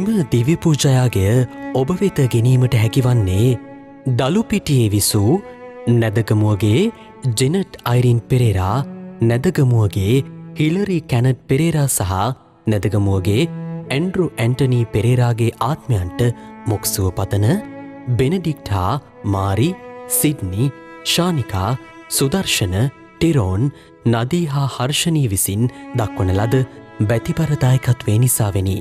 මෙම දිවි පූජායාගය ඔබ වෙත ගෙනීමට හැකිවන්නේ දළුපිටියේ විසූ Nedagamuwage Janet Irene Perera, Nedagamuwage Hilary කැනට් පෙරේරා සහ නැදගමුවගේ ඇන්ඩ්‍රු ඇන්ටනී පෙරේරාගේ ආත්මයන්ට මොක්සුව පතන බෙනඩික්ට් හා Marie, Sidney, Shanika, Sudarshana, Tyrone, Nadee හා හර්ෂණී විසින් දක්වන ලද බැතිපරදායකත්වය නිසාවෙනි.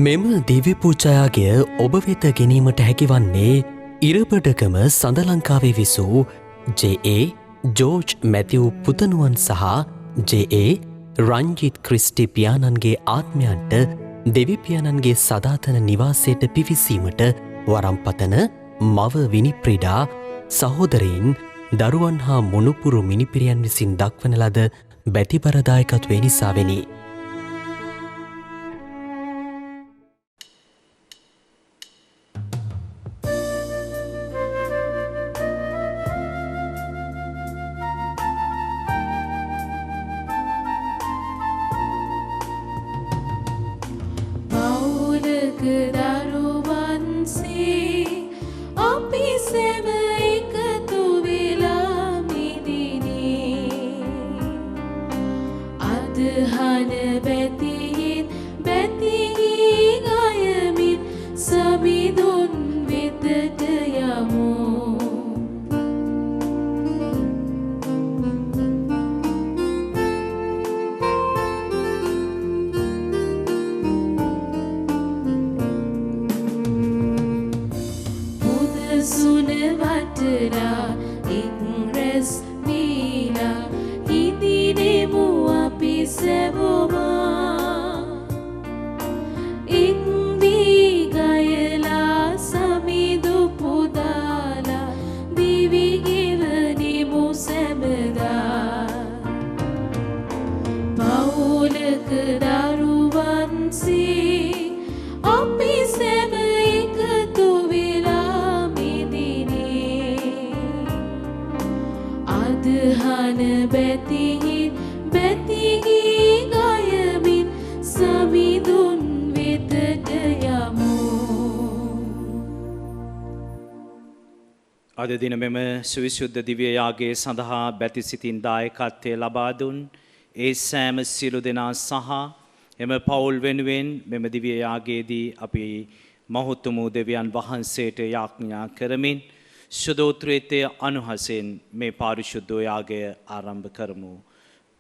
මෙම දිව්‍ය පූජායාගය ඔබ වෙත ගෙනීමට හැකිවන්නේ ඉරබඩගම සඳලංකාවේ විසූ ජේ.ඒ. ජෝර්ජ් මැතිව් පුතණුවන් සහ ජේ.ඒ. රංජිත් ක්‍රිස්ටි පියාණන්ගේ ආත්මයන්ට දෙවිපියාණන්ගේ සදාතන නිවාසයට පිවිසීමට වරම්පතන මව විනිප්‍රිඩා, සහෝදරයින්, දරුවන් හා මොනුපුරු මිනිපිරියන් විසින් දක්වන ලද බැතිපරදායකත්වය නිසාවෙනි. අද දින මෙම සවිසුද්ධ දිව්‍ය යාගයේ සඳහා බැති සිතින් දායකත්වය ලබා දුන් ඒ සෑම සියලු දෙනා සහ එම පවුල් වෙනුවෙන් මෙම දිව්‍ය යාගයේදී අපි මහතුමු දෙවියන් වහන්සේට යාඥා කරමින් සුදෝත්‍රේතය අනුහසෙන් මේ පාරිශුද්ධ යාගය ආරම්භ කරමු.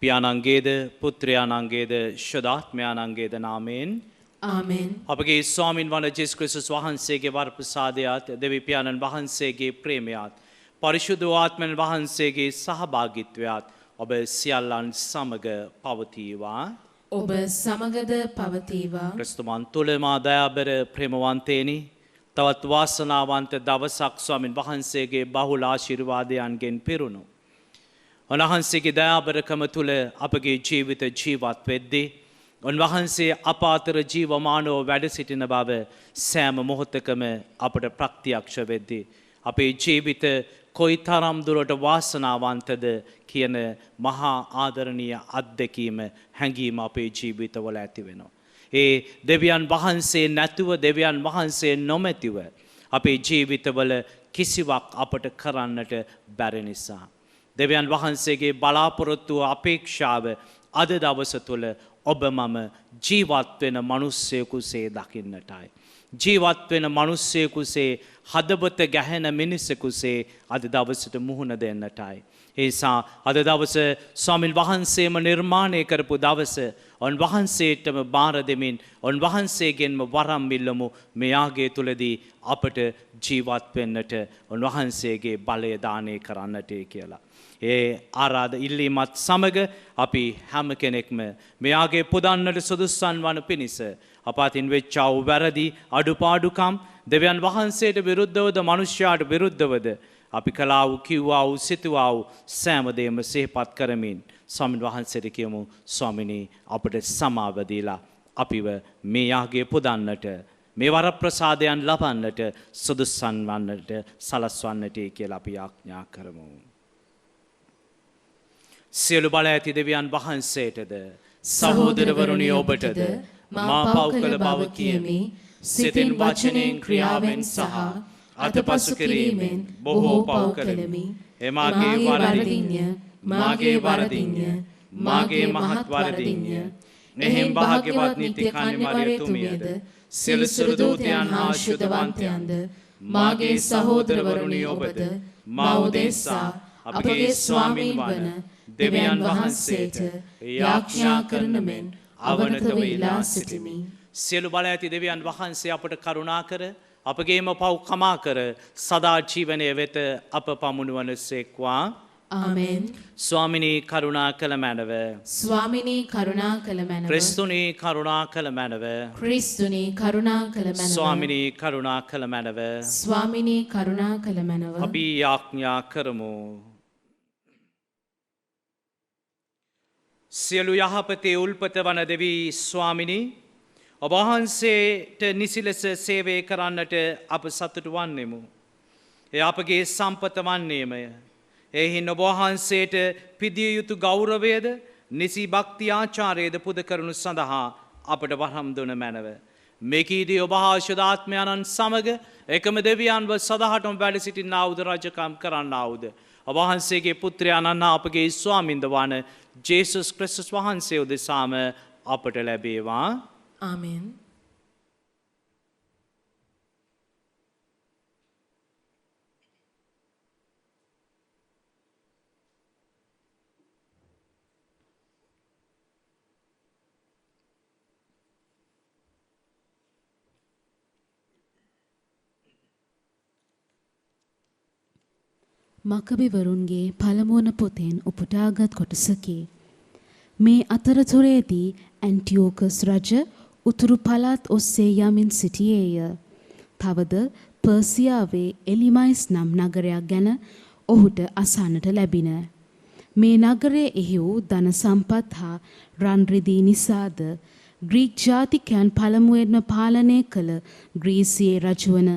පියාණන්ගේද පුත්‍රයාණන්ගේද ශුද්ධාත්මයාණන්ගේද නාමයෙන් ආමෙන්. අපගේ ස්වාමින් වන ජේසුස් ක්‍රිස්තුස් වහන්සේගේ වරප්‍රසාදයත් දෙවි පියාණන් වහන්සේගේ ප්‍රේමයත් පරිශුද්ධ ආත්මයන් වහන්සේගේ සහභාගීත්වයත් ඔබ සියල්ලන් සමග පවතිවා. ඔබ සමගද පවතිවා. ක්‍රිස්තුමන් තුළ මා දයාබර ප්‍රේමවන්තේනි, තවත් වාසනාවන්ත දවසක් ස්වාමින් වහන්සේගේ බහුල ආශිර්වාදයන්ගෙන් පිරුණු උන්වහන්සේගේ දයාබරකම තුළ අපගේ ජීවිත ජීවත් වෙද්දී උන්වහන්සේ අප අතර ජීවමානව වැඩ සිටින බව සෑම මොහොතකම අපට ප්‍රත්‍යක්ෂ වෙද්දී අපේ ජීවිත කොයිතරම් දුරට වාසනාවන්තද කියන මහා ආදරණීය අත්දැකීම හැඟීම අපේ ජීවිතවල ඇති වෙනවා. ඒ දෙවියන් වහන්සේ නැතුව, දෙවියන් වහන්සේ නොමැතිව අපේ ජීවිතවල කිසිවක් අපට කරන්නට බැරි නිසා දෙවියන් වහන්සේගේ බලාපොරොත්තුව, අපේක්ෂාව අද දවස තුළ ඔබ මම ජීවත් වෙන මිනිස්සෙකුසේ දකින්නටයි. ජීවත් වෙන මිනිස්සෙකුසේ, හදවත ගැහෙන මිනිසෙකුසේ අද දවසට මුහුණ දෙන්නටයි. ඒ නිසා අද දවස ස්වාමින් වහන්සේම නිර්මාණය කරපු දවස උන්වහන්සේටම බාර දෙමින් උන්වහන්සේගෙන්ම වරම් ඉල්ලමු මේ යාගය තුලදී අපට ජීවත් වෙන්නට උන්වහන්සේගේ බලය දානය කරන්නට කියලා. ඒ ආරාධ ඉල්ලීමත් සමග අපි හැම කෙනෙක්ම මෙයාගේ පුදන්නට සුදුස්සන් වන පිණිස අප අතින් වෙච්ච වූ වැරදි අඩුපාඩුකම් දෙවියන් වහන්සේට විරුද්ධවද මනුෂ්‍යයාට විරුද්ධවද අපි කළා වූ කිව්වා වූ සිතුවා වූ සෑම දෙයක්ම සිහිපත් කරමින් ස්වාමීන් වහන්සේට කියමු, ස්වාමිනී අපට සමාව දීලා අපිව මේ යාගය පුදන්නට මේ වරප්‍රසාදයන් ලබන්නට සුදුසන් වන්නට සලස්වන්නට කියලා අපි ආඥා කරමු. සියලු බල ඇති දෙවියන් වහන්සේටද සහෝදරවරුනි ඔබටද මා පව් කළ බව කියමි. සිතින් වචනයෙන් ක්‍රියාවෙන් සහ අතපසු කිරීමෙන් බොහෝ පව් කළෙමි. එමාගේ වරදින්ය මාගේ වරදින්ය මාගේ මහත් වරදින්ය. එහෙම් භාග්‍යවත් නිත්‍ය කන්‍යමරියතුමියද සියලු සුරදූතයන් හා ශුද්ධවන්තයන්ද මාගේ සහෝදරවරුනි ඔබද මා උදෙසා අපගේ ස්වාමීන් වන දෙවියන් වහන්සේට යාඥා කරන මෙන් අවනතව ඉලා සිටිමි. සියලු බල ඇති දෙවියන් වහන්සේ අපට කරුණා කර අපගේම පව් කමා කර සදා ජීවනය වෙත අප පමුණුවන සේක්වා. ආමෙන්. ස්වාමිනී කරුණා කළ මැනව. ස්වාමිනී කරුණා කළ මැනව. ක්‍රිස්තුනී කරුණා කළ මැනව. ක්‍රිස්තුනී කරුණා කළ මැනව. ස්වාමිනී කරුණා කළ මැනව. ස්වාමිනී කරුණා කළ මැනව. අපි යාඥා කරමු. සියලු යහපතේ උල්පත වන දෙවී ස්වාමිනී ඔබ වහන්සේට නිසි ලෙස සේවය කරන්නට අප සතුටු වන්නෙමු. එය අපගේ සම්පත වන්නේමය. එහින් ඔබ වහන්සේට පිදිය යුතු ගෞරවයද නිසි භක්ති ආචාරයේද පුද කරනු සඳහා අපට වරම් දුන මැනව. මෙකීදී ඔබ හා ශුද්ධාත්මයන්න් සමග එකම දෙවියන්ව සදහටම වැඩ සිටින්නාවුද රජකම් කරන්නාවුද. ඔබ වහන්සේගේ පුත්‍රයාණන් හා අපගේ ස්වාමින්ද වන ජේසුස් ක්‍රිස්තුස් වහන්සේ උදෙසාම අපට ලැබේවා. ආමෙන්. මකබිවරුන්ගේ පළමුවන පොතෙන් උපුටාගත් කොටසකි. මේ අතරතුරේදී ඇන්ටිෝකස් රජ උතුරු පළාත් ඔස්සේ යමින් සිටියේය. තවද පර්සියාවේ එලිමයිස් නම් නගරයක් ගැන ඔහුට අසන්නට ලැබින. මේ නගරයේ එහි වූ ධන සම්පත් හා රන් රිදී නිසාද ග්‍රීක් ජාතිකයන් පළමුවෙන්ම පාලනය කළ ග්‍රීසියේ රජවන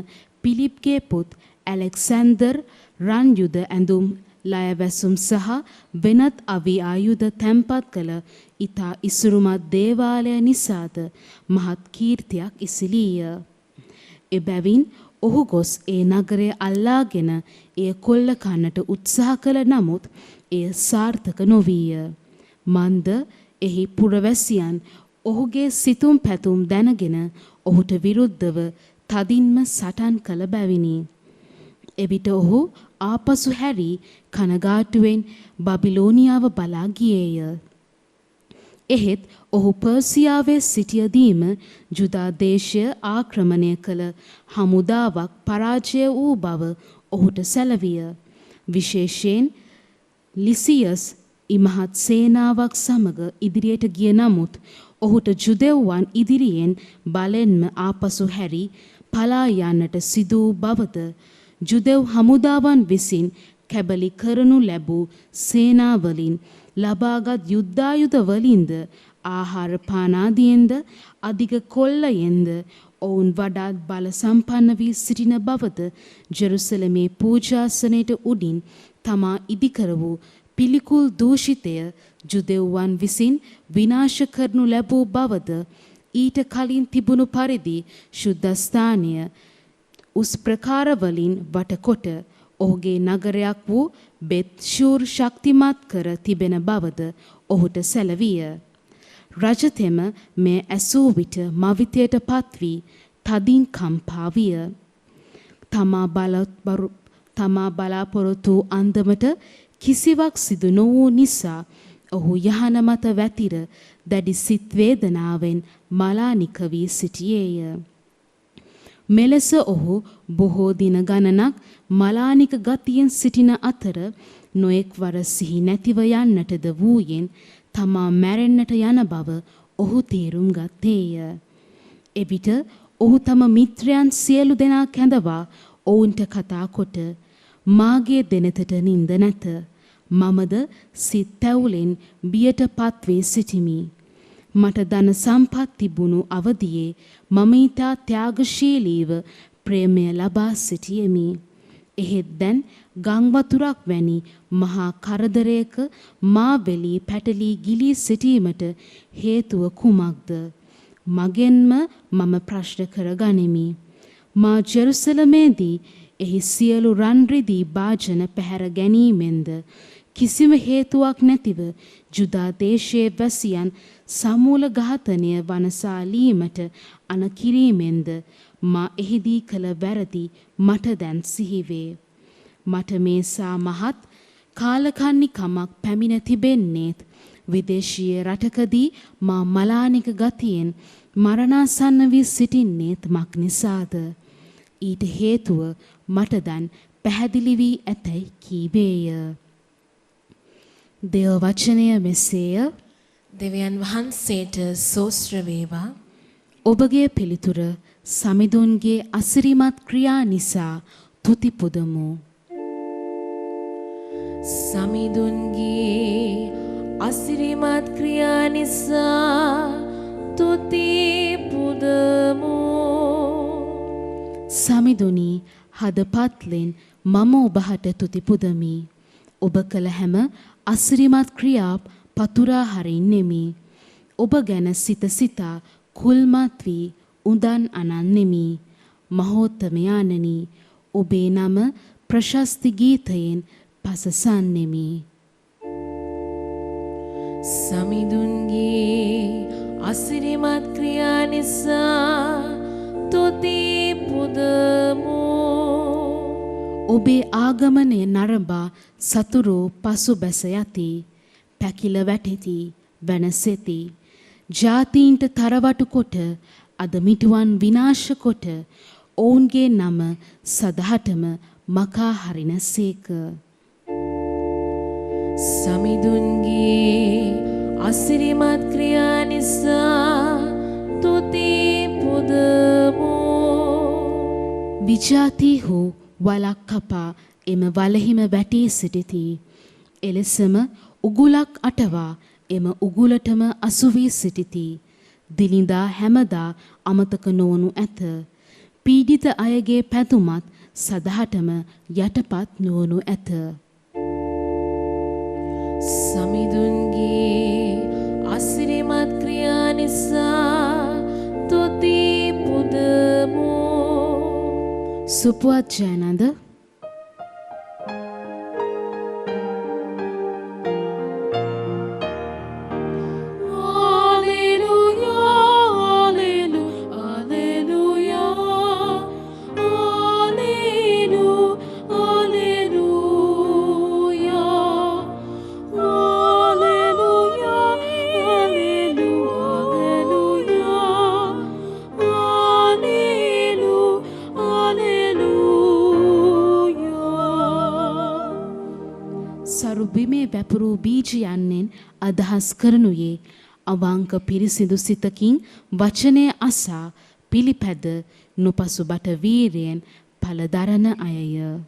පිලිප්ගේ පුත් ඇලෙක්සැන්දර් රන් යුද ඇඳුම් ලයවැසුම් සහ වෙනත් අවි ආයුධ තැන්පත් කළ ඉතා ඉසුරුමත් දේවාලය නිසාද මහත් කීර්තියක් ඉසිලීය. එබැවින් ඔහු ගොස් ඒ නගරය අල්ලාගෙන එය කොල්ල කන්නට උත්සාහ කළ නමුත් එය සාර්ථක නොවීය. මන්ද එහි පුරවැසියන් ඔහුගේ සිතුම් පැතුම් දැනගෙන ඔහුට විරුද්ධව තදින්ම සටන් කළ බැවිනි. එවිට ඔහු ආපසු හැරී කනගාටුවෙන් බබිලෝනියාව බලා ගියේය. එහෙත් ඔහු පර්සියාවේ සිටියදීම ජුදා දේශය ආක්‍රමණය කළ හමුදාවක් පරාජය වූ බව ඔහුට සැලවිය. විශේෂයෙන් ලිසියස් ඉමහත් සේනාවක් සමග ඉදිරියට ගිය නමුත් ඔහුට ජුදෙව්වන් ඉදිරියෙන් බලෙන්ම ආපසු හැරී පලා යන්නට සිදු වූ බවද ජුදෙව් හමුදාවන් විසින් කැබලි කරනු ලැබූ සේනාවලින් ලබාගත් යුද්ධායුධ වලින්ද ආහාර පානාදියෙන්ද අධික කොල්ලයෙන්ද ඔවුන් වඩාත් බල සම්පන්න වී සිටින බවද ජෙරුසලමේ පූජාසනයට උඩින් තමා ඉදිකර වූ පිළිකුල් දූෂිතය ජුදෙව්වන් විසින් විනාශ කරනු ලැබූ බවද ඊට කලින් තිබුණු පරිදි ශුද්ධස්ථානය උස් ප්‍රකාරවලින් වටකොට ඔහුගේ නගරයක් වූ බෙත්ෂූර් ශක්තිමත් කර තිබෙන බවද ඔහුට සැලවිය. රජතෙම මේ ඇසූ විට මවිතයට පත්වී තදින් කම්පා විය. තමා බලාපොරොත්තු අන්දමට කිසිවක් සිදු නොවූ නිසා ඔහු යහන මත වැතිර දැඩි සිත් වේදනාවෙන් මලානික වී සිටියේය. මෙලෙස ඔහු බොහෝ දින ගණනක් මලානික ගතියෙන් සිටින අතර නොඑක් වර සිහි නැතිව යන්නටද වූයෙන් තමා මැරෙන්නට යන බව ඔහු තේරුම් ගත්තේය. එවිට ඔහු තම මිත්‍රයන් සියලු දෙනා කැඳවා ඔවුන්ට කතා කොට මාගේ දෙනතට නින්ද නැත. මමද සිත් තැවුලෙන් බියට පත්වී සිටිමි. මට ධන සම්පත් තිබුණු අවදියේ මම ඊතා ත්‍යාගශීලීව ප්‍රේමය ලබා සිටියෙමි. එහෙත් දැන් ගං වතුරක් වැනි මහා කරදරයක මා වෙලී පැටලී ගිලී සිටීමට හේතුව කුමක්ද? මගෙන්ම මම ප්‍රශ්න කරගනිමි. මා ජෙරුසලමේදී එහි සියලු රන් රිදී භාජන පැහැර ගැනීමෙන්ද කිසිම හේතුවක් නැතිව ජුදා දේශයේ වැසියන් සමූල ඝාතනය වනසාලීමට අන කිරීමෙන්ද මා එහිදී කළ වැරදි මට දැන් සිහිවේ. මට මේසා මහත් කාලකන්නි කමක් පැමිණ තිබෙන්නේත් විදේශීය රටකදී මා මලානික ගතියෙන් මරණාසන්න වී සිටින්නේත් මක් නිසාද? ඊට හේතුව මට දැන් පැහැදිලි වී ඇතැයි කීවේය. දේව වචනය මෙසේය. දෙවියන් වහන්සේට සෝස්ත්‍ර වේවා. ඔබගේ පිළිතුර සමිඳුන්ගේ අසිරිමත් ක්‍රියා නිසා තුති පුදමු. සමිඳුන්ගේ අසිරිමත් ක්‍රියා නිසා තුති පුදමු. සමිඳුනි හදපත්ලෙන් මම ඔබහට තුති පුදමි. ඔබ කළ හැම අසිරිමත් ක්‍රියා පතුරා හරින්නෙමි. ඔබ ගැන සිත සිතා කුල්මත් වී උදන් අනන්නෙමි. මහෝත්තමයාණනි, ඔබේ නම ප්‍රශස්ති ගීතයෙන් පසසන්නෙමි. සමිඳුන්ගේ අසිරිමත් ක්‍රියා නිසා තුති පුදමු. ඔබේ ආගමනය නරඹා සතුරෝ පසු බැස යති. පැකිල වැටෙති, වෙනසෙති. ජාතීන්ට තරවටු කොට අදමිටුවන් විනාශ කොට ඔවුන්ගේ නම සදහටම මකා හරිනසේක. සමිඳුන්ගේ අසිරිමත් ක්‍රියා නිසා තුති පුදමු. විජාතිහු වලක් කපා එම වලහිම වැටී සිටිති. එලෙසම උගුලක් අටවා එම උගුලටම අසුවී සිටිති. දිලිඳා හැමදා අමතක නොවනු ඇත. පීඩිත අයගේ පැතුමත් සදහටම යටපත් නොවනු ඇත. සමිඳුන්ගේ අසිරිමත් ක්‍රියා නිසා තුති පුදමු. සුපුවත් ජයනන්ද. සරුබිමේ වැපුරු බීජයන්ෙන් අදහස් කරනුයේ අවංක පිරිසිදු සිතකින් වචනය අසා පිළිපැද නොපසුබට වීරයෙන් පලදරන අයය.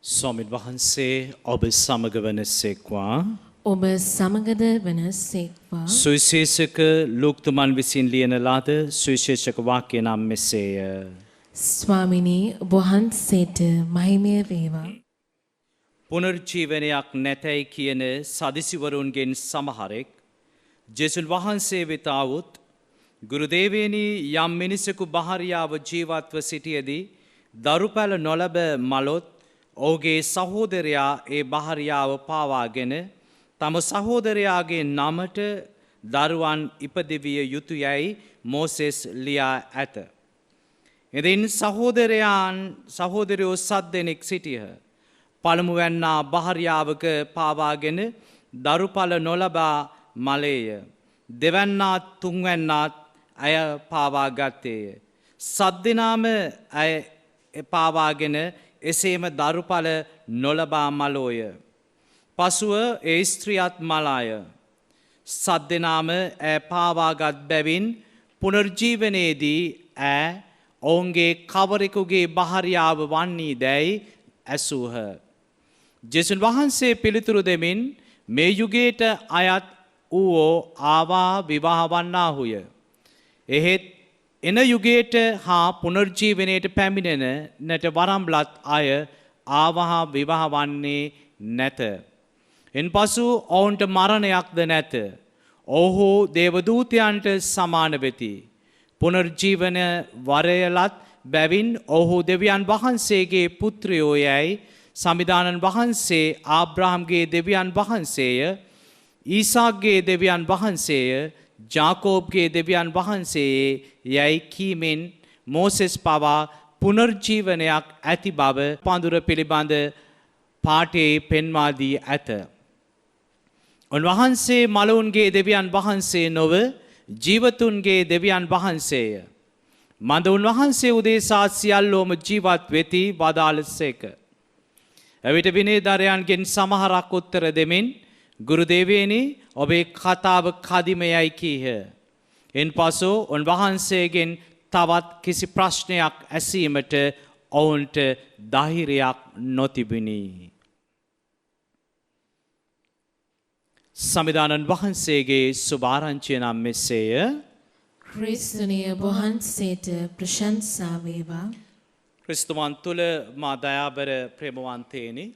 ස්වාමීන් වහන්සේ ඔබ සමග වන සේක්වා. ඔබ සමගද වන සේක්වා. සුවිශේෂක ලූක්තුමන් විසින් ලියන ලද සුවිශේෂක වාක්‍ය නම් මෙසේය. ස්වාමිනී ඔබ වහන්සේට මහිමය වේවා. පුනර්ජීවනයක් නැතැයි කියන සදිසිවරුන්ගෙන් සමහරෙක් ජෙසුන් වහන්සේ වෙත આવුත් ගුරුදේවයනි යම් මිනිසෙකු භාර්යාව ජීවත්ව සිටියේදී දරුපැල නොලැබ මලොත් ඔහුගේ සහෝදරයා ඒ භාර්යාව පාවාගෙන තම සහෝදරයාගේ නමට දරුවන් ඉපදවිය යුතු යැයි මෝසෙස් ලියා ඇත. ඉතින් සහෝදරයෝ 7 දෙනෙක් සිටියහ. පළමුවැන්නා භාර්යාවක පාවාගෙන දරුපල නොලබා මලේය. දෙවැන්නාත් තුන්වැන්නාත් ඇය පාවා ගත්තේය. 7 දෙනාම ඇය පාවාගෙන එසේම දරුපල නොලබා මලෝය. පසුව ඒ ස්ත්‍රියත් මලාය. 7 දෙනාම ඇය පාවාගත් බැවින් පුනර්ජීවනයේදී ඇය ඔවුන්ගේ කවරෙකුගේ භාර්යාව වන්නේ දැයි ඇසූහ. ජේසුස් වහන්සේ පිළිතුරු දෙමින් මේ යුගයට අයත් වූෝ ආවා විවාහ වන්නාහුය. එහෙත් එන යුගයට හා පුනර්ජීවනයට පැමිණෙනට වරම්ලත් අය ආවහා විවාහ වන්නේ නැත. එන් පසු ඔවුන්ට මරණයක්ද නැත. ඔහු දේවදූතයන්ට සමාන වෙති. පුනර්ජීවන වරයලත් බැවින් ඔහු දෙවියන් වහන්සේගේ පුත්‍රයෝ යැයි සමිදානන් වහන්සේ ආබ්‍රාහම්ගේ දෙවියන් වහන්සේය, ඊසාක්ගේ දෙවියන් වහන්සේය, ජාකෝබ්ගේ දෙවියන් වහන්සේ යැයි කීමෙන් මෝසෙස් පවා පුනර්ජීවනයක් ඇති බව පඳුර පිළිබඳ පාඨයේ පෙන්වා දී ඇත. උන්වහන්සේ මලවුන්ගේ දෙවියන් වහන්සේ නොව ජීවතුන්ගේ දෙවියන් වහන්සේය. මන්ද උන්වහන්සේ උදෙසා සියල්ලෝම ජීවත් වෙති වදාළසේක. එවිට විනයධරයන්ගෙන් සමහරක් උත්තර දෙමින් ගුරුදේවයනි ඔබේ කතාව කදිමයයි කීහ. එන් පසු උන්වහන්සේගෙන් තවත් කිසි ප්‍රශ්නයක් ඇසීමට ඔවුන්ට ධෛර්යයක් නොතිබුණි. සමිදානන් වහන්සේගේ සුභාරංචිය නම් මෙසේය. ක්‍රිස්තුනිය වහන්සේට ප්‍රශංසා වේවා. ක්‍රිස්තුමන් තුළ මා දයාබර ප්‍රේමවන්තේනි,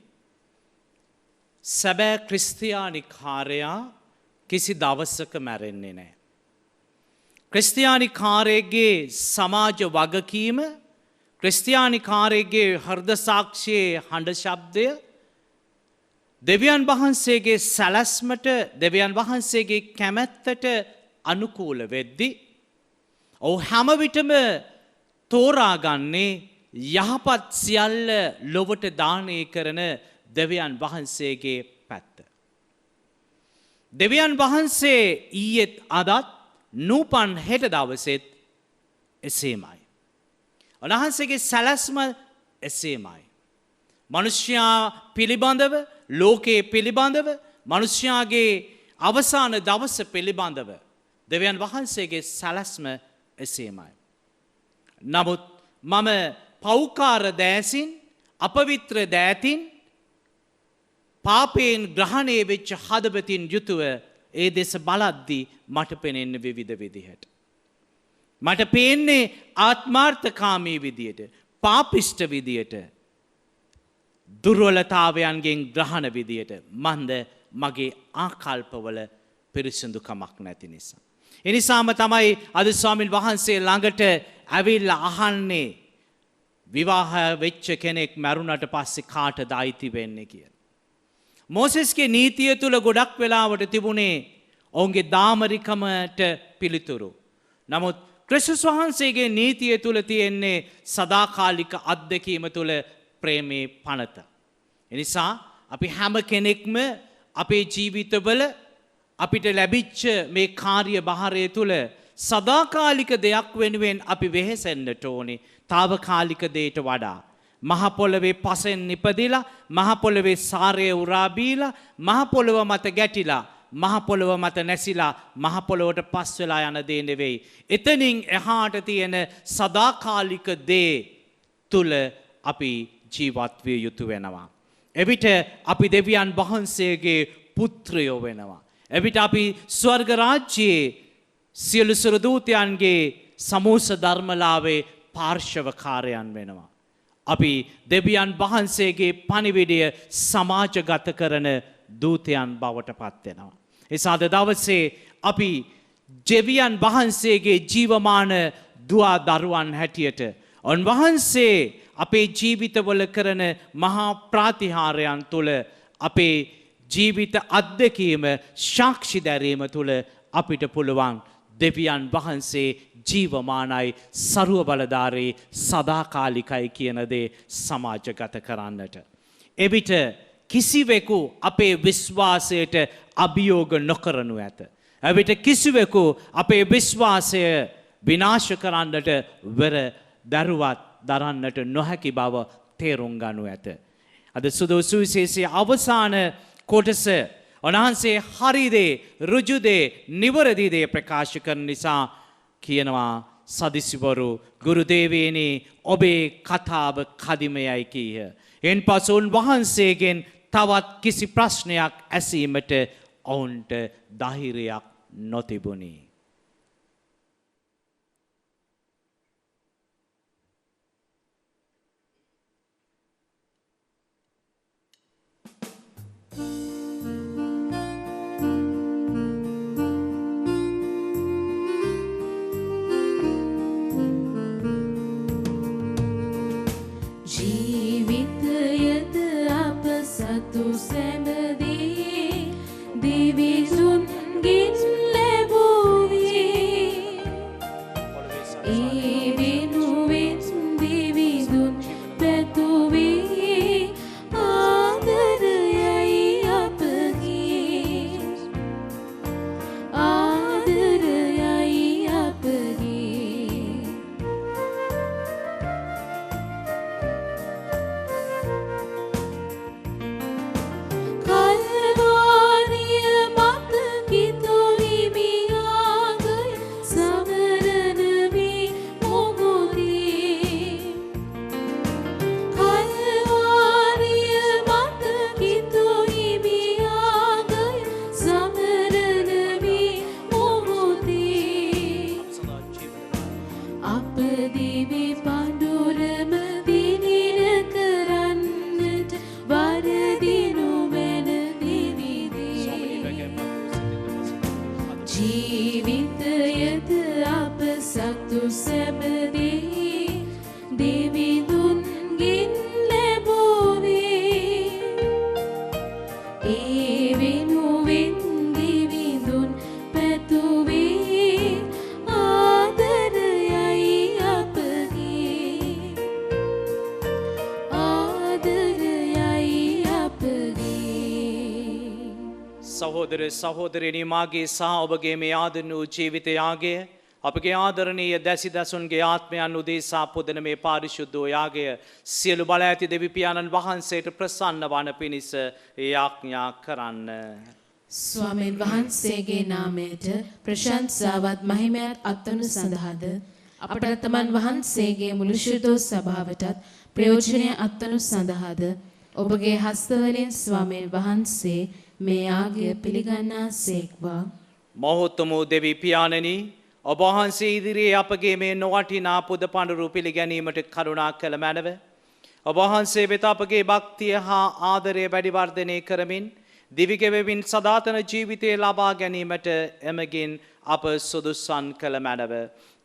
සැබෑ ක්‍රිස්තියානිකාරයා කිසි දවසක මැරෙන්නේ නැහැ. ක්‍රිස්තියානිකාරයගේ සමාජ වගකීම, ක්‍රිස්තියානිකාරයගේ හෘද සාක්ෂියේ හඬ ශබ්දය, දෙවියන් වහන්සේගේ සැලැස්මට, දෙවියන් වහන්සේගේ කැමැත්තට අනුකූල වෙද්දී ඔහු හැම විටම තෝරාගන්නේ යහපත් සියල්ල ලොවට දානය කරන දෙවියන් වහන්සේගේ පැත්ත. දෙවියන් වහන්සේ ඊයේත් අදත් නූපන් හෙට දවසෙත් එසේමයි. උන්වහන්සේගේ සැලැස්ම එසේමයි. මනුෂ්‍යයා පිළිබඳව, ලෝකයේ පිළිබඳව, මනුෂ්‍යයාගේ අවසාන දවස පිළිබඳව දෙවියන් වහන්සේගේ සැලැස්ම එසේමයි. නමුත් මම පෞකාර දෑසින්, අපවිත්‍ර දෑතින්, පාපයෙන් ග්‍රහණය වෙච්ච හදවතින් යුතුව ඒ දෙස බලද්දී මට පෙනෙන්නේ විවිධ විදිහට. මට පේන්නේ ආත්මාර්ථකාමී විදියට, පාපිෂ්ඨ විදියට, දුර්වලතාවයන්ගෙන් ග්‍රහණ විදියට, මන්ද මගේ ආකල්පවල පිරිසිදුකමක් නැති නිසා. එනිසාම තමයි අද ස්වාමින් වහන්සේ ළඟට ඇවිල්ලා අහන්නේ විවාහ වෙච්ච කෙනෙක් මැරුණට පස්සේ කාටද අයිති වෙන්නේ කියලා. මෝසෙස්ගේ නීතිය තුල ගොඩක් වෙලාවට තිබුණේ ඔවුන්ගේ දාමරිකමට පිළිතුරු. නමුත් ක්‍රිස්තුස් වහන්සේගේ නීතිය තුල තියෙන්නේ සදාකාලික අත්දැකීම තුල ප්‍රේමේ පනත. එනිසා අපි හැම කෙනෙක්ම අපේ ජීවිතවල අපිට ලැබිච්ච මේ කාර්ය බහරය තුල සදාකාලික දෙයක් වෙනුවෙන් අපි වෙහෙසෙන්නට ඕනේ. తాවකාලික දෙයට වඩා මහ පොළවේ පසෙන් නිපදිලා, මහ පොළවේ සාරය උරා බීලා, මහ පොළව මත ගැටිලා, මහ පොළව මත නැසිලා, මහ පොළවට පස් වෙලා යන දේ නෙවෙයි. එතනින් එහාට තියෙන සදාකාලික දේ තුල අපි ජීවත් විය යුතු වෙනවා. එවිට අපි දෙවියන් වහන්සේගේ පුත්‍රයෝ වෙනවා. එවිට අපි ස්වර්ග රාජ්‍යයේ සියලු සුරදූතයන්ගේ සමූස ධර්මලාවේ පාර්ශවකාරයන් වෙනවා. අපි දෙවියන් වහන්සේගේ පණිවිඩය සමාජගත කරන දූතයන් බවට පත් වෙනවා. එසා අද දවසේ අපි දෙවියන් වහන්සේගේ ජීවමාන දුවා දරුවන් හැටියට උන්වහන්සේ අපේ ජීවිතවල කරන මහා ප්‍රාතිහාරයන් තුළ අපේ ජීවිත අත්දැකීම සාක්ෂි දැරීම තුළ අපිට පුළුවන් දෙවියන් වහන්සේ ජීවමානයි සරුව බලධාරී සදාකාලිකයි කියන දේ සමාජගත කරන්නට. එවිට කිසිවෙකු අපේ විශ්වාසයට අභියෝග නොකරනු ඇත. එවිට කිසිවෙකු අපේ විශ්වාසය විනාශ කරන්නට වෙර දරුවත් දරන්නට නොහැකි බව තේරුම් ගනු ඇත. අද සුදු සුවිශේෂයේ අවසාන කොටස උන්වහන්සේ හරිදේ ඍජුදේ නිවැරදිදේ ප්‍රකාශ කරන නිසා කියනවා සදිසිවරු ගුරු දේවේනි ඔබේ කතාව කදිමයයි කීහ. එන් පසු උන්වහන්සේගෙන් තවත් කිසි ප්‍රශ්නයක් ඇසීමට ඔවුන්ට ධෛර්යයක් නොතිබුණි. ජීවිතයද අප සතු සැමදී දිවිසුන්ගෙන් ලැබුවේ ඒ වෙනුවෙන් දිවිසුන් පැතුවේ ආදරයයි අපගේ ආදරයයි අපගේ කල්වාරිය මත කිතුහිමියාගය සමරන වී මොහොතේ කල්වාරිය මත කිතුහිමියාගය සමරන වී මොහොතේ අප දිවි පඳුරම දිනින කරන්නට වරදිනු මැන දිවිදේ ජීවිතයද අප සතු සැමදී දෙවිඳුන්ගෙන් ලැබුවේ ඒ වෙනුවෙන් දිවිඳුන් පැතුවේ ආදරයයි අපගේ ආදරයයි අපගේ සහෝදර සහෝදරයනි මාගේ සහ ඔබගේ මේ ආදරණීය වූ ජීවිත යාගය අපගේ ආදරණීය දැසි දසුන්ගේ ආත්මයන් උදෙසා පුදන මේ පාරිශුද්ධ වූ යාගය සියලු බල ඇති දෙවි පියාණන් වහන්සේට ප්‍රසන්න වන පිණිස යාඥා කරන්න. ස්වාමීන් වහන්සේගේ නාමයට ප්‍රශංසාවත් මහිමයත් අත්වනු සඳහාද අපට තමන් වහන්සේගේ මුළු ශුද්ධ සභාවටත් ප්‍රයෝජනය අත්වනු සඳහාද ඔබගේ හස්තවලින් ස්වාමීන් වහන්සේ මේ යාගය පිළිගන්නා සේක්වා. මහෝත්තම වූ දෙවි පියාණනි ඔබ වහන්සේ ඉදිරියේ අපගේ මේ නොවටිනා පුද පඬුරු පිළිගැනීමට කරුණා කළ මැනව. ඔබ වහන්සේ වෙත අපගේ භක්තිය හා ආදරය වැඩි වර්ධනය කරමින් දිවිගෙවමින් සදාතන ජීවිතය ලබා ගැනීමට එමගින් අප සුදුසන් කළ මැනව.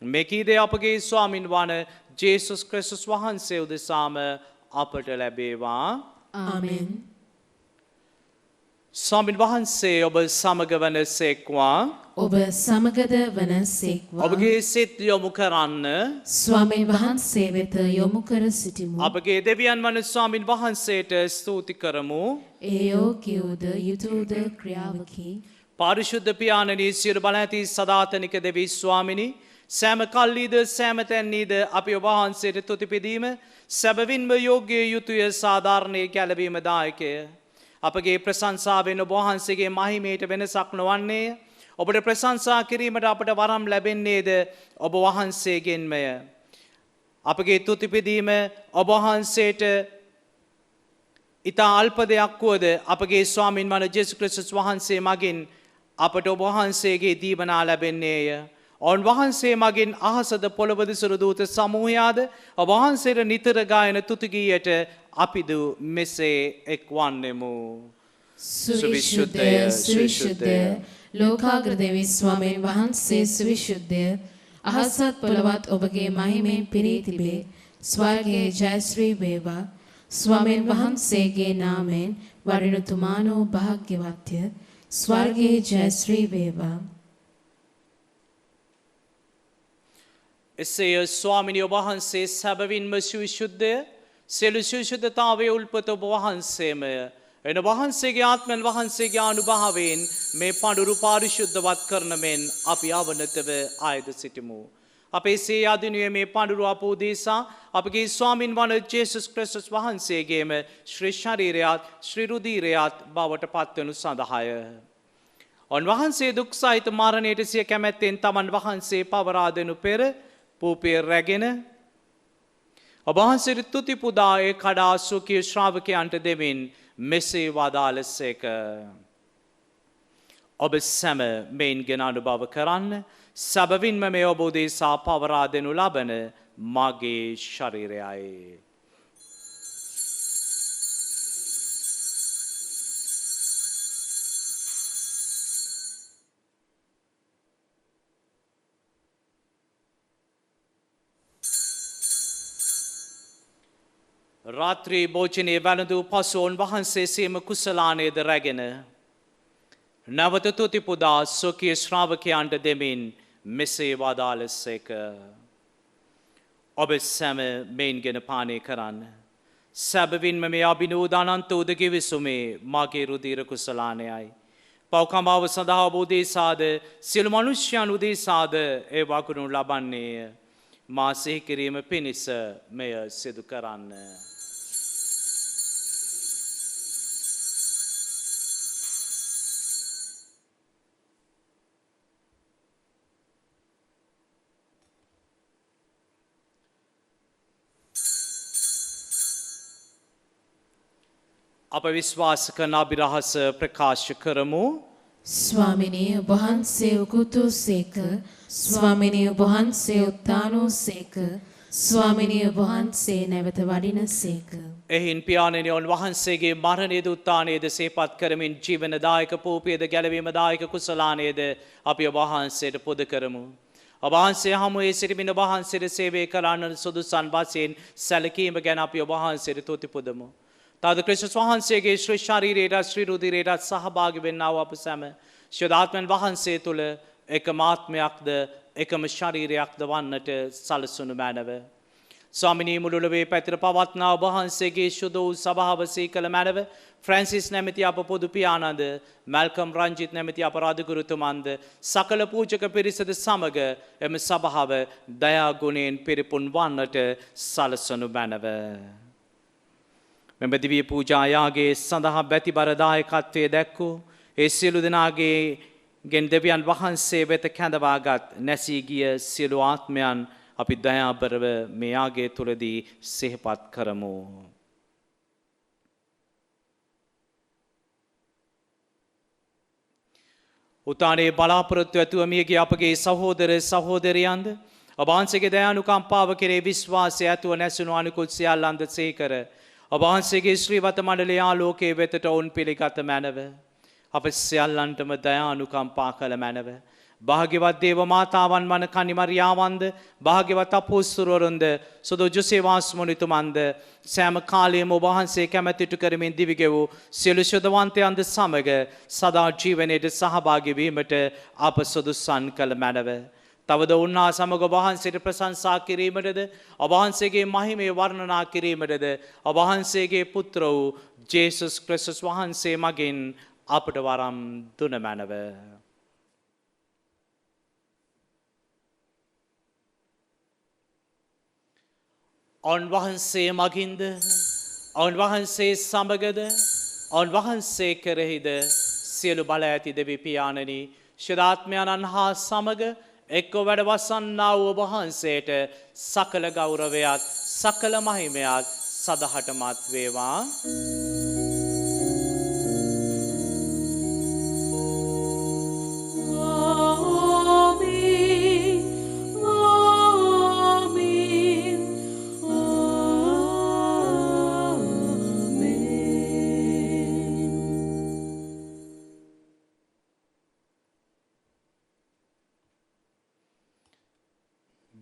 මෙකීදේ අපගේ ස්වාමින් වන ජේසුස් ක්‍රිස්තුස් වහන්සේ උදෙසාම අපට ලැබේවා. ආමෙන්. ස්වාමින් වහන්සේ ඔබ සමග වන සේක්වා. ඔබ සමගද වන සේක්වා. ඔබගේ සිත් යොමු කරන්න. ස්වාමීන් වහන්සේ වෙත යොමු කර සිටිමු. අපගේ දෙවියන් වන ස්වාමින් වහන්සේට ස්තුති කරමු. ඒ යෝග්‍යෝද යුතුයද ක්‍රියාවකි. පාරිශුද්ධ පියාණනි සියලු බල ඇති සදාතනික දෙවි ස්වාමිනි සෑම කල්ලීද සෑම තැන්නීද අපි ඔබ වහන්සේට තුති පිදීම සැබවින්ම යෝග්‍ය යුතුය සාධාරණයේ ගැලවීම දායකය. අපගේ ප්‍රශංසාවෙන් ඔබ වහන්සේගේ මහිමයට වෙනසක් නොවන්නේය. ඔබට ප්‍රශංසා කිරීමට අපට වරම් ලැබෙන්නේද ඔබ වහන්සේගෙන්මය. අපගේ තුති පිදීම ඔබ වහන්සේට ඉතා අල්ප දෙයක් වුවද අපගේ ස්වාමින් වන ජේසුස් ක්‍රිස්තුස් වහන්සේ මගින් අපට ඔබ වහන්සේගේ දීවනා ලැබෙන්නේය. ඔවුන් වහන්සේ මගින් අහසද පොළොවද සුරු දූත සමූහයාද ඔබ වහන්සේට නිතර ගායන තුති ගීයට අපිද මෙසේ එක්වන්නෙමු. සුවිශුද්ධය සුවිශුද්ධය ලෝකාග්‍ර දෙවි ස්වාමීන් වහන්සේ සුවිශුද්ධය අහසත් පොළවත් ඔබගේ මහිමෙන් පිරී තිබේ. ස්වර්ගයේ ජයශ්‍රී වේවා. ස්වාමීන් වහන්සේගේ නාමයෙන් වරිණතුමානෝ භාග්‍යවත්ය ස්වර්ගයේ ජයශ්‍රී වේවා. එසේය ස්වාමිනී ඔබ වහන්සේ සැබවින්ම සවිශුද්ධය සියලු සවිශුද්ධතාවයේ උල්පත ඔබ වහන්සේමය. එන වහන්සේගේ ආත්මයන් වහන්සේගේ අනුභවයෙන් මේ පඬුරු පාරිශුද්ධවත් කරන මෙන් අපි අවනතව ආයද සිටිමු. අපේ සේ ආධිනුවේ මේ පඬුරු අපෝ දේශා අපගේ ස්වාමින් වන ජේසුස් ක්‍රිස්තුස් වහන්සේගේම ශ්‍රී ශරීරයත් ශ්‍රී රුධිරයත් බවට පත්වනු සඳහාය. උන්වහන්සේ දුක් සහිත මරණයට සිය කැමැත්තෙන් තමන් වහන්සේ පවරා දෙනු පෙර පූපය රැගෙන ඔබ වහන්සේට තුති පුදා ඒ කඩා සුඛී ශ්‍රාවකයන්ට දෙමින් මෙසේ වදාළසේක. ඔබ සැම මෙයින් ගෙන අනුභව කරන්න සැබවින්ම මේ ඔබ උදෙසා පවරා දෙනු ලබන මගේ ශරීරයයි. රාත්‍රී භෝජනයේ වැළඳූ පසු උන්වහන්සේ සීම කුසලානයද රැගෙන නැවත තුති පුදා සොකී ශ්‍රාවකයන්ට දෙමින් මෙසේ වදාළසේක. ඔබ සැම මෙයින් ගෙන පානය කරන්න. සැබවින්ම මේ අභිනෝදානන්ත උදගිවිසුමේ මගේ රුධිර කුසලානයයි. පව්කමාව සඳහා ඔබ උදෙසාද සියලු මනුෂ්‍යයන් උදෙසාද ඒ වකුණු ලබන්නේය. මා සිහි කිරීම පිණිස මෙය සිදු කරන්න. අප විශ්වාස කරන අභිරහස ප්‍රකාශ කරමු. ස්වාමිනී ඔබ වහන්සේ උකුතෝ සේක ස්වාමිනී ඔබ වහන්සේ උත්තානෝ සේක ස්වාමිනී ඔබ වහන්සේ නැවත වඩින සේක. එහින් පියාණෙනි උන්වහන්සේගේ මරණයේද උත්ථානයේද සිහිපත් කරමින් ජීවනදායක පූපයේද ගැලවීමදායක කුසලානයේද අපි ඔබ වහන්සේට පුද කරමු. ඔබ වහන්සේ හමුවේ සිටිමින් ඔබ වහන්සේට සේවය කරන්න සුදුසන් වශයෙන් සැලකීම ගැන අපි ඔබ වහන්සේට තුති පුදමු. තවද ක්‍රිස්තුස් වහන්සේගේ ශ්‍රී ශරීරයට ශ්‍රී රුධිරයට සහභාගී වෙන්නා වූ අප සැම ශුද්ධාත්මයන් වහන්සේ තුල එකම ආත්මයක්ද එකම ශරීරයක්ද වන්නට සලසනු මැනව. ස්වාමිනී මුළු ලොවේ පැතිර පවත්නා ඔබ වහන්සේගේ ශුද්ධ වූ සභාව සීකල මැනව ෆ්‍රැන්සිස් නැමැති අප පොදු පියාණන්ද මැල්කම් රංජිත් නැමැති අප රාජගුරුතුමන්ද සකල පූජක පිරිසද සමග එම සභාව දයා ගුණයෙන් පිරිපුන් වන්නට සලසනු මැනව. මෙම දිව්‍ය පූජායාගේ සඳහා බැතිබර දායකත්වයේ දැක්වූ ඒ සියලු දෙනාගේ ගෙන් දෙවියන් වහන්සේ වෙත කැඳවාගත් නැසී ගිය සියලු ආත්මයන් අපි දයාබරව මේ යාගය තුලදී සිහිපත් කරමු. උතානේ බලාපොරොත්තු ඇතුව මියගිය අපගේ සහෝදර සහෝදරියන්ද ඔබ වහන්සේගේ දයානුකම්පාව කෙරේ විශ්වාසය ඇතුව නැසුණු අනිකුත් සියල්ලන්ද සේකර ඔබ වහන්සේගේ ශ්‍රීවත මණ්ඩලයේ ආලෝකයේ වෙතට ඔවුන් පිළිගත මැනව. අප සියල්ලන්ටම දයානුකම්පා කළ මැනව. භාග්‍යවත් දේව මාතාවන් වන කනි මරියාවන්ද භාග්‍යවත් අපොස්තුලවරුන්ද සුදු ජොසේවාස් මුනිතුමන්ද සෑම කාලයේම ඔබ වහන්සේ කැමැතිට කරමින් දිවිගෙවූ සියලු ශුද්ධවන්තයන්ද සමග සදා ජීවනයේ සහභාගී වීමට අප සුදුසන් කළ මැනව. තවද උන්නා සමග ඔබ වහන්සේට ප්‍රශංසා කිරීමටද ඔබ වහන්සේගේ මහිමය වර්ණනා කිරීමටද ඔබ වහන්සේගේ පුත්‍ර වූ ජේසුස් ක්‍රිස්තුස් වහන්සේ මගින් අපට වරම් දුන මැනව. උන්වහන්සේ මගින්ද උන්වහන්සේ සමගද උන්වහන්සේ කෙරෙහිද සියලු බල ඇති දෙවි පියාණනි ශිරාත්මයන්න් හා සමග එක්ව වැඩ වසන්නා වූ ඔබ වහන්සේට සකල ගෞරවයත් සකල මහිමයත් සදහටමත් වේවා.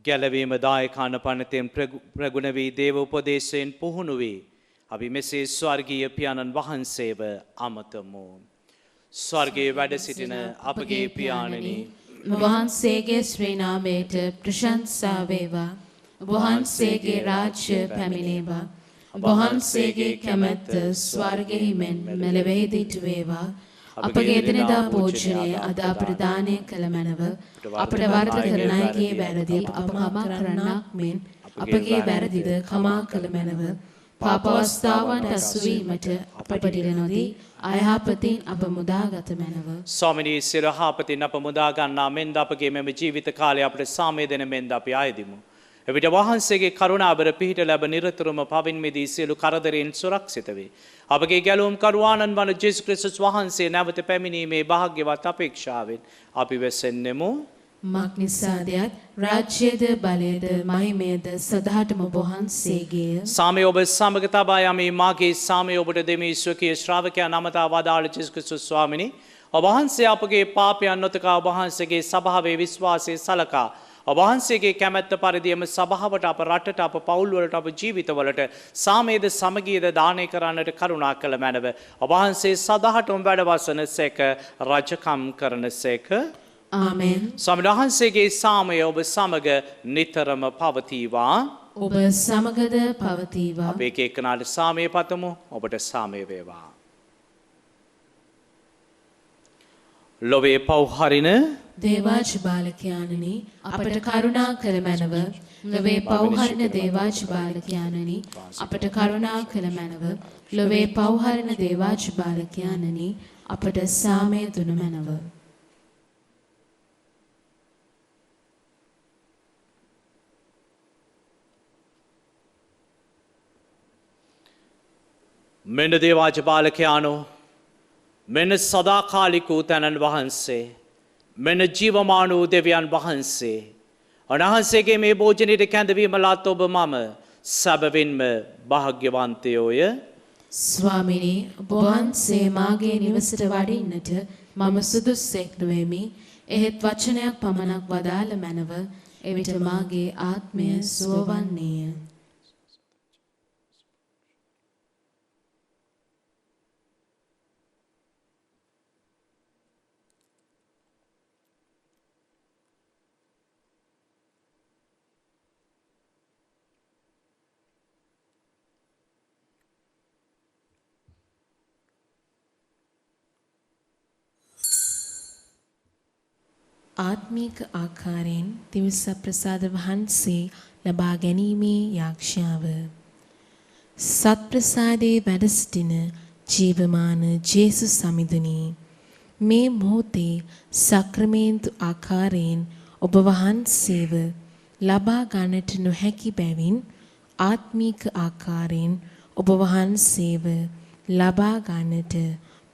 ගැලවීම දායකාන පනතෙන් ප්‍රගුණ වී දේව උපදේශයෙන් පුහුණු වී අපි මෙසේ ස්වර්ගීය පියාණන් වහන්සේව අමතමු. ස්වර්ගයේ වැඩ සිටින අපගේ පියාණනි, වහන්සේගේ ශ්‍රී නාමයට ප්‍රශංසා වේවා. වහන්සේගේ රාජ්‍ය පැමිණේවා. වහන්සේගේ කැමැත්ත ස්වර්ගයෙහි මෙන් මෙලොවෙහිදී වේවා. අපගේ එදිනෙදා භෝජනය අද අපට දානය කළ මැනව. අපට වරද කරන අයගේ වැරදි අප කමා කරන්නක් මෙන් අපගේ වැරදිද කමා කළ මැනව. පාප අවස්ථාවන්ට අසු වීමට අපට ඉඩ නොදී අයහපතින් අප මුදාගත මැනව. ස්වාමිනී, සියලු යහපතින් අප මුදා ගන්නා මෙන්ද අපගේ මෙම ජීවිත කාලය අපට සාමය දෙන මෙන්ද අපි ආයදිමු. එවිට වහන්සේගේ කරුණාබර පිහිට ලැබ නිරතුරුම පවින් මිදී සියලු කරදරයෙන් සුරක්ෂිත වේ. අපගේ ගැලවුම් කරුවාණන් වන ජේසුස් ක්‍රිස්තුස් වහන්සේ නැවත පැමිණීමේ භාග්‍යවත් අපේක්ෂාවෙන් අපි වෙසෙන්නෙමු. මක්නිසාදයක් රාජ්‍යද බලයද මහිමයද සදාටම වහන්සේගේය. සාමය ඔබ සමග තබා යමි. මාගේ සාමය ඔබට දෙමි. ස්වකීය ශ්‍රාවකයා නමතා වදාළ ජේසුස් ක්‍රිස්තුස් ස්වාමිනී, ඔබ වහන්සේ අපගේ පාපයන් නොතකා ඔබ වහන්සේගේ සභාවේ විශ්වාසය සලකා ඔබ වහන්සේගේ කැමැත්ත පරිදිම සභාවට, අප රටට, අප පවුල්වලට, අප ජීවිතවලට සාමයේද සමගියද දානය කරන්නට කරුණා කළ මැනව. ඔබ වහන්සේ සදාටම වැඩවසන සේක, රජකම් කරන සේක. ආමෙන්. ස්වාමීන් වහන්සේගේ සාමය ඔබ සමග නිතරම පවතිවා. ඔබ සමගද පවතිවා. අපේ එක එක්කෙනාට සාමය පතමු. ඔබට සාමය වේවා. ලොවේ පව් හරින දේවාජ බාලකයාණනි, අපට කරුණා කළ මැනව. ලොවේ පව් හරින දේවාජ බාලකයාණනි, අපට කරුණා කළ මැනව. ලොවේ පව් හරින දේවාජ බාලකයාණනි, අපට සාමය දුන මැනව. මෙන්න දේවාජ බාලකයාණෝ, මෙන්න සදාකාලික වූ තැනන් වහන්සේ, මෙන්න ජීවමාන වූ දෙවියන් වහන්සේ, උන්වහන්සේගේ මේ භෝජනයට කැඳවීම ලත් ඔබ මම සැබවින්ම භාග්‍යවන්තයෝය. ස්වාමිනී, ඔබ වහන්සේ මාගේ නිවසට වඩින්නට මම සුදුස්සෙක් නොවෙමි. එහෙත් වචනයක් පමණක් වදාළ මැනව. එවිට මාගේ ආත්මය සුවවන්නේය. ආත්මික ආකාරයෙන් තිවිස ප්‍රසාද වහන්සේ ලබා ගැනීමේ යාක්ෂාව. සත්ප්‍රසාදයේ වැඩ සිටින ජීවමාන ජේසුස් සමිඳුනි, මේ මොහොතේ සක්‍රමේන්තු ආකාරයෙන් ඔබ වහන්සේව ලබා ගන්නට නොහැකි බැවින් ආත්මික ආකාරයෙන් ඔබ වහන්සේව ලබා ගන්නට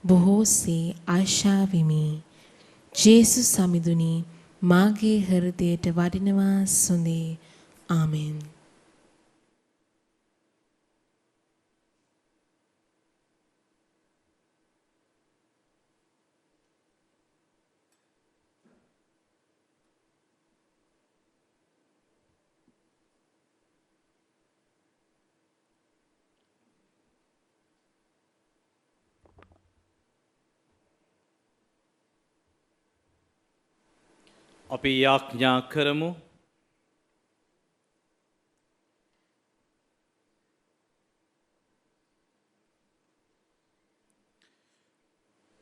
බොහෝසේ ආශා වෙමි. ජේසුස් සමිඳුනි, මාගේ හෘදයට වඩිනවා සොඳේ. ආමෙන්. අපි යාඥා කරමු.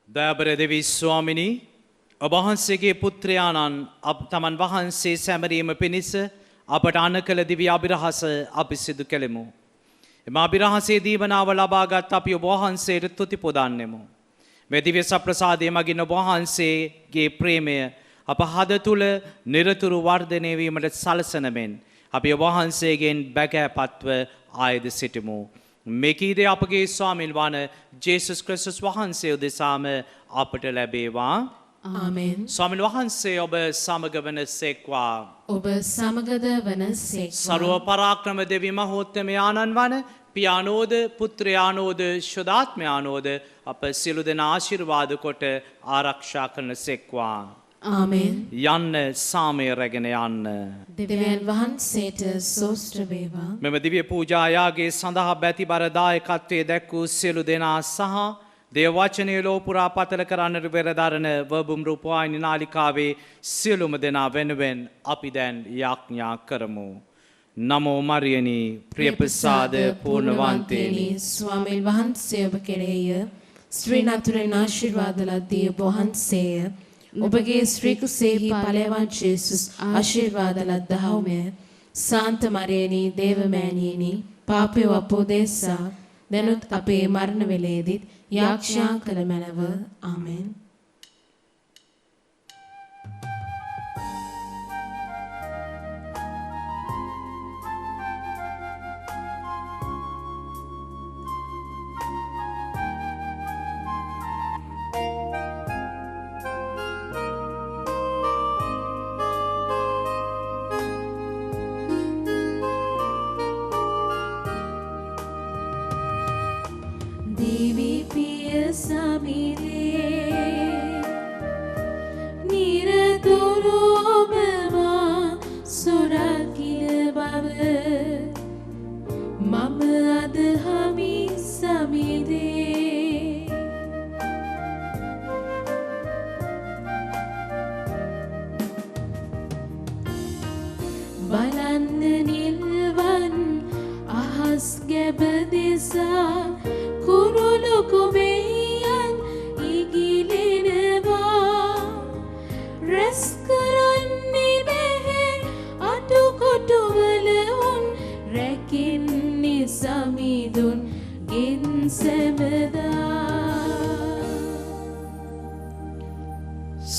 දයාබර දෙවි ස්වාමිනී, ඔබ වහන්සේගේ පුත්‍රයාණන් තමන් වහන්සේ සැමරීම පිණිස අපට අන කළ දිව්‍ය අභිරහස අපි සිදු කෙලෙමු. එම අභිරහසේ දීවනාව ලබාගත් අපි ඔබ වහන්සේට තුති පුදන්නෙමු. මේ දිව්‍ය සප්‍රසාදය මගින් ඔබ වහන්සේගේ ප්‍රේමය අප හද තුළ නිරතුරු වර්ධනය වීමට සලසන මෙන් අපි ඔබ වහන්සේගෙන් බැගෑපත්ව ආයද සිටිමු. මෙකීදේ අපගේ ස්වාමින් වන ජේසුස් ක්‍රිස්තුස් වහන්සේ උදෙසාම අපට ලැබේවා. ආමෙන්. ස්වාමින් වහන්සේ ඔබ සමග වන සේක්වා. ඔබ සමගද වන සේක්වා. සර්ව පරාක්‍රම දෙවි මහෝත්තමයාණන් වන පියානෝද පුත්‍රයානෝද ශුද්ධාත්මයානෝද අප සියලු දෙනා ආශිර්වාද කොට ආරක්ෂා කරන සේක්වා. ආමෙන්. යන්න සාමය රැගෙන යන්න. දෙවියන් වහන්සේට සෝස්ත්‍ර වේවා. මෙම දිව්‍ය පූජායාගේ සඳහා බැතිබර දායකත්වයේ දැක් වූ සියලු දෙනා සහ දේව වචනය ලෝපුරා පතල කරන්නට පෙරදරන වබුම් රූපවාහිනී නාලිකාවේ සියලුම දෙනා වෙනුවෙන් අපි දැන් යාඥා කරමු. නමෝ මරියනි ප්‍රියප්‍රසාද පූර්ණවන්තේනි ස්වාමීන් වහන්සේ ඔබ කෙරෙහිය ශ්‍රී නතුරෙන් ආශිර්වාද ලද්දී ඔබ වහන්සේය. ඔබගේ ශ්‍රී කුසෙහි ඵලයන්වත් ජේසුස් ආශිර්වාද ලද්දහුමය. සාන්ත මරියනි දේවමෑණියනි පාපය අපෝදේසා දැනුත් අපේ මරණ වේලේදීත් යාඥා කළ මැනව. ආමෙන්.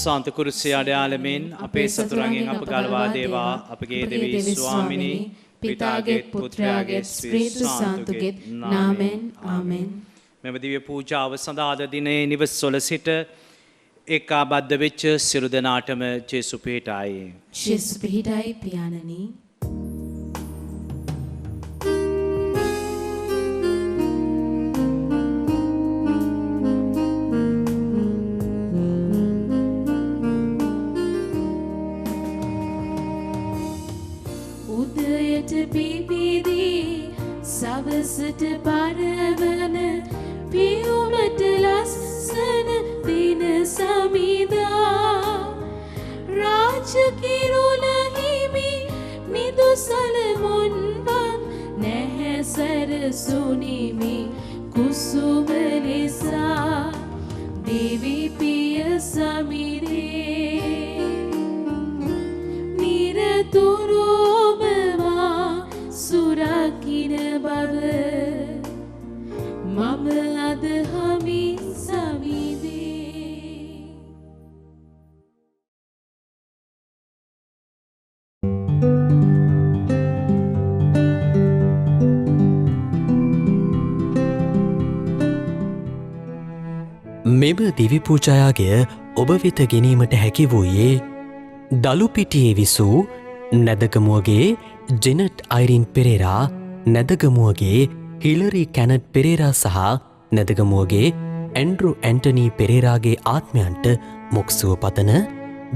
සාන්ත කුරුසේ අඩයාලමින් අපේ සතුරන්ගෙන් අප ගලවා දේවා. අපගේ දෙවි ස්වාමිනී පිතාගේ පුත්‍රයාගේ ස්පීරිතු සාන්තුගේ නාමෙන් ආමෙන්. මෙම දිව්‍ය පූජාව සඳහා අද දිනේ නිවස්වල සිට ඒකාබද්ධ වෙච්ච සියලු දෙනාටම ජේසු පිහිටයි. ජේසු පිහිටයි පියාණනි. සවසට පරවන පියුමට ලස්සන දින සමිදා රාජකිරුල හිමි නිදු සලමුන්වත් නැහැ සැරසුනිමි කුසුම නිසා දෙවි පිය සමිරේ නිරතුරු ඔබවා සුරකින බව මම අද හමි සවිදේ. මෙම දිවි පූජායාගේ ඔබ වෙත ගැනීමට හැකි වූයේ දළුපිටියේ විසූ Nedagamuwage Janet Irene Perera, Nedagamuwage Hilary කැනට් පෙරේරා සහ නැදගමුවගේ ඇන්ඩරු ඇන්ටනී පෙරේරාගේ ආත්මයන්ට මොක්සුව පතන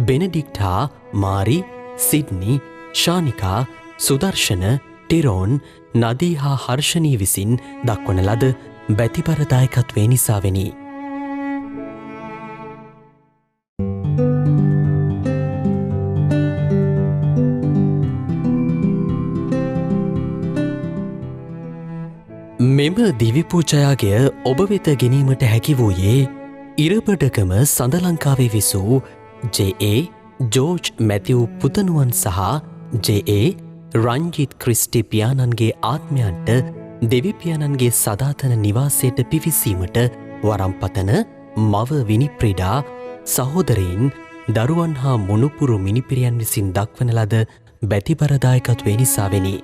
Benedicta, Marie, Sidney, Shanika, Sudarshana, Tyrone, Nadee හා හර්ෂණී විසින් දක්වන ලද බැතිපරදායකත්වේ නිසාවෙනි. මෙම දිවිපූජයාගේ ඔබ වෙත ගැනීමට හැකි වූයේ ඉරබඩකම සඳලංකාවේ විසූ ජේ ජෝර්ජ් මැතිව් පුතනුවන් සහ ජේ රංජිත් ක්‍රිස්ටි පියාණන්ගේ ආත්මයන්ට දෙවිපියාණන්ගේ සදාතන නිවාසයට පිවිසීමට වරම්පතන මව විනිප්‍රිඩා, සහෝදරයින්, දරුවන් හා මුණුපුරු මිනිපිරියන් විසින් දක්වන ලද බැතිපරදායකත්වේ නිසාවෙනි.